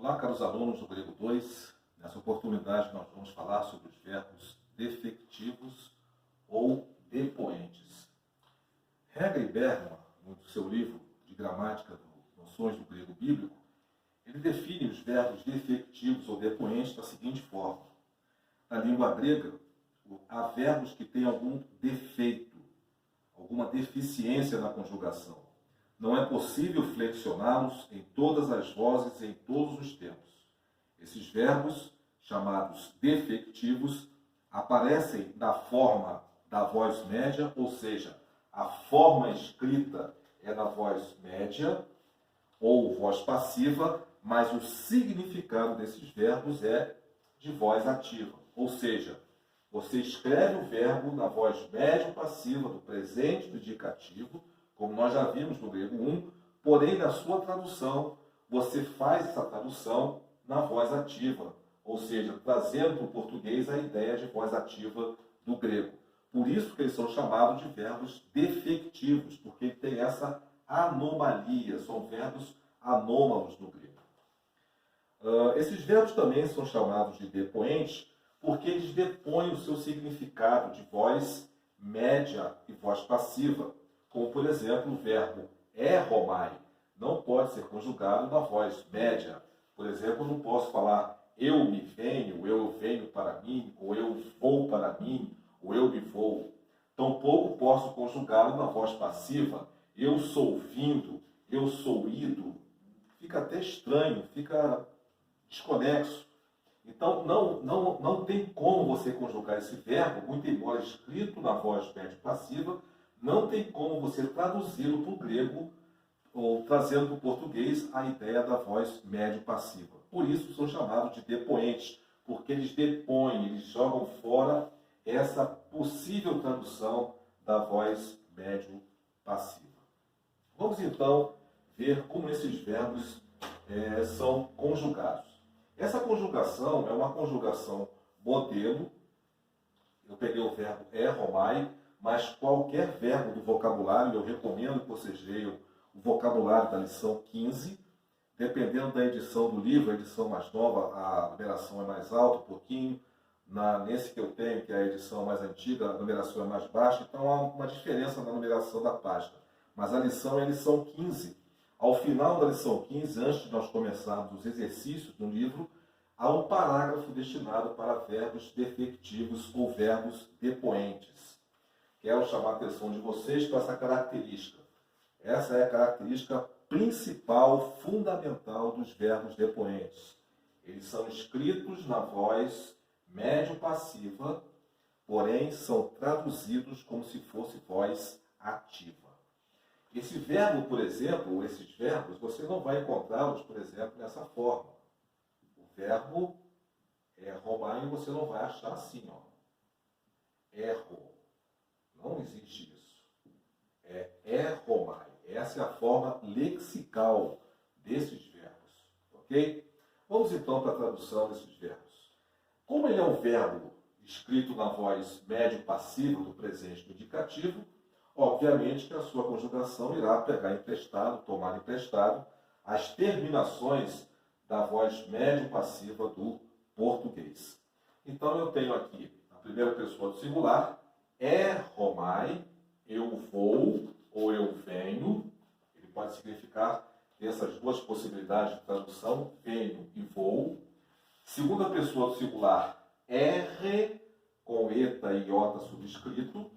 Olá, caros alunos do Grego 2. Nessa oportunidade nós vamos falar sobre os verbos defectivos ou depoentes. Hegel e Bergman, no seu livro de gramática Noções do Grego Bíblico, ele define os verbos defectivos ou depoentes da seguinte forma. Na língua grega, há verbos que têm algum defeito, alguma deficiência na conjugação. Não é possível flexioná-los em todas as vozes em todos os tempos. Esses verbos, chamados defectivos, aparecem na forma da voz média, ou seja, a forma escrita é na voz média ou voz passiva, mas o significado desses verbos é de voz ativa. Ou seja, você escreve o verbo na voz médio-passiva do presente do indicativo, como nós já vimos no grego 1, porém, na sua tradução, você faz essa tradução na voz ativa, ou seja, trazendo para o português a ideia de voz ativa do grego. Por isso que eles são chamados de verbos defectivos, porque tem essa anomalia, são verbos anômalos no grego. Esses verbos também são chamados de depoentes, porque eles depõem o seu significado de voz média e voz passiva, como, por exemplo, o verbo eromai não pode ser conjugado na voz média. Por exemplo, eu não posso falar eu me venho, eu venho para mim, ou eu vou para mim, ou eu me vou. Tampouco posso conjugá-lo na voz passiva, eu sou vindo, eu sou ido. Fica até estranho, fica desconexo. Então, não tem como você conjugar esse verbo, muito embora escrito na voz médio-passiva, não tem como você traduzi-lo para o grego ou trazendo para o português a ideia da voz médio-passiva. Por isso são chamados de depoentes, porque eles depõem, eles jogam fora essa possível tradução da voz médio-passiva. Vamos então ver como esses verbos são conjugados. Essa conjugação é uma conjugação modelo. Eu peguei o verbo eromai, mas qualquer verbo do vocabulário, eu recomendo que vocês leiam o vocabulário da lição 15. Dependendo da edição do livro, a edição mais nova, a numeração é mais alta um pouquinho. Nesse que eu tenho, que é a edição mais antiga, a numeração é mais baixa. Então há uma diferença na numeração da página. Mas a lição é a lição 15. Ao final da lição 15, antes de nós começarmos os exercícios do livro, há um parágrafo destinado para verbos defectivos ou verbos depoentes. Quero chamar a atenção de vocês para essa característica. Essa é a característica principal, fundamental dos verbos depoentes. Eles são escritos na voz médio-passiva, porém são traduzidos como se fosse voz ativa. Esse verbo, por exemplo, ou esses verbos, você não vai encontrá-los, por exemplo, nessa forma. O verbo eromai você não vai achar assim, ó. Erro. Não existe isso. É eromai. Essa é a forma lexical desses verbos. Ok? Vamos então para a tradução desses verbos. Como ele é um verbo escrito na voz médio-passiva do presente do indicativo, obviamente que a sua conjugação irá pegar emprestado, tomar emprestado, as terminações da voz médio-passiva do português. Então eu tenho aqui a primeira pessoa do singular, eromai, eu vou ou eu venho. Ele pode significar essas duas possibilidades de tradução, venho e vou. Segunda pessoa do singular, erre, com eta e iota subscrito.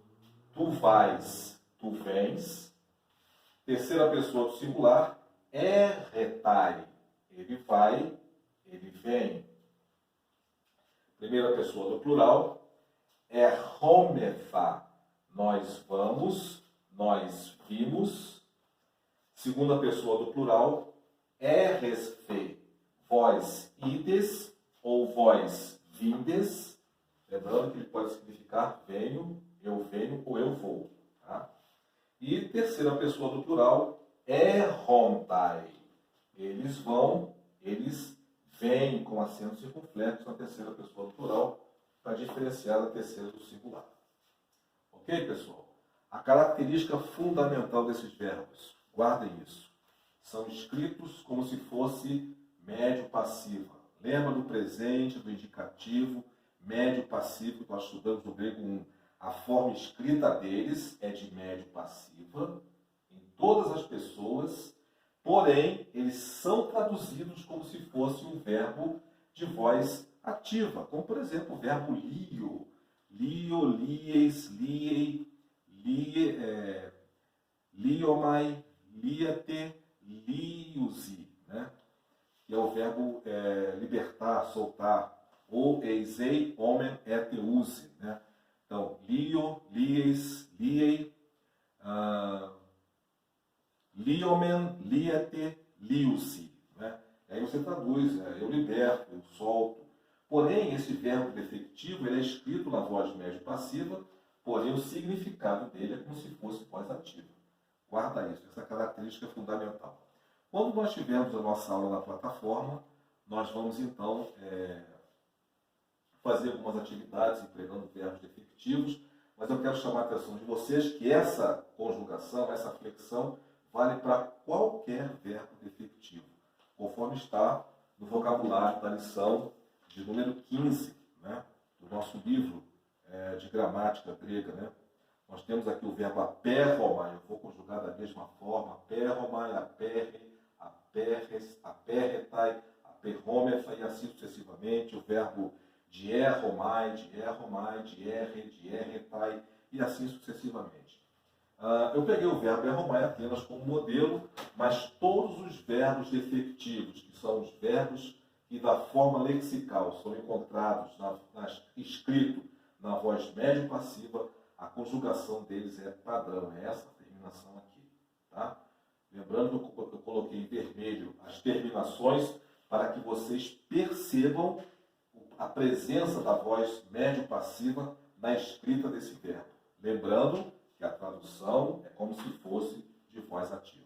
Tu vais, tu vens. Terceira pessoa do singular, erretai. Ele vai, ele vem. Primeira pessoa do plural, erromefa. Nós vamos, nós vimos. Segunda pessoa do plural, eresfe. Vós ides ou vós vindes. Lembrando que ele pode significar venho, eu venho ou eu vou. Tá? E terceira pessoa do plural, errontai. Eles vão, eles vêm com acento circunflexo na terceira pessoa do plural, para diferenciar da terceira do singular. Ok, pessoal? A característica fundamental desses verbos, guardem isso, são escritos como se fosse médio passiva. Lembra do presente, do indicativo, médio passivo, que nós estudamos no grego 1. A forma escrita deles é de médio passiva, em todas as pessoas, porém, eles são traduzidos como se fosse um verbo de voz ativa, como, por exemplo, o verbo lio. Lio, lies, liei, liomai, liate, liusi, né? Que é o verbo libertar, soltar, ou eisei, homem, et use, né? Então, lio, lies, liei, liomen, liate, liusi, né? Aí você traduz, eu liberto, eu solto. Porém, esse verbo defectivo ele é escrito na voz médio passiva, porém o significado dele é como se fosse voz ativa. Guarda isso, essa característica é fundamental. Quando nós tivermos a nossa aula na plataforma, nós vamos então fazer algumas atividades empregando verbos definitivos, mas eu quero chamar a atenção de vocês que essa conjugação, essa flexão, vale para qualquer verbo definitivo, conforme está no vocabulário da lição de número 15, né, do nosso livro de gramática grega, né? Nós temos aqui o verbo aperromai, eu vou conjugar da mesma forma, aperromai, aperre, aperres, aperretai, aperromefai, e assim sucessivamente, o verbo dierromai, dierromai, dierre, dierretai, e assim sucessivamente. Eu peguei o verbo erromai apenas como modelo, mas todos os verbos defectivos, que são os verbos que da forma lexical são encontrados escrito na voz médio passiva, a conjugação deles é padrão, é essa terminação aqui. Tá? Lembrando que eu coloquei em vermelho as terminações para que vocês percebam a presença da voz médio passiva na escrita desse verbo. Lembrando que a tradução é como se fosse de voz ativa.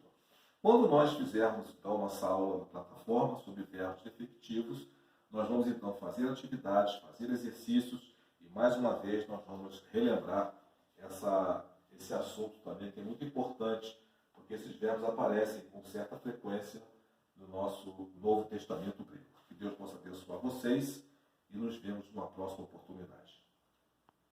Quando nós fizermos então nossa aula na plataforma sobre verbos definitivos, nós vamos então fazer atividades, fazer exercícios e mais uma vez nós vamos relembrar esse assunto também que é muito importante, porque esses verbos aparecem com certa frequência no nosso Novo Testamento grego. Que Deus possa abençoar vocês e nos vemos numa próxima oportunidade.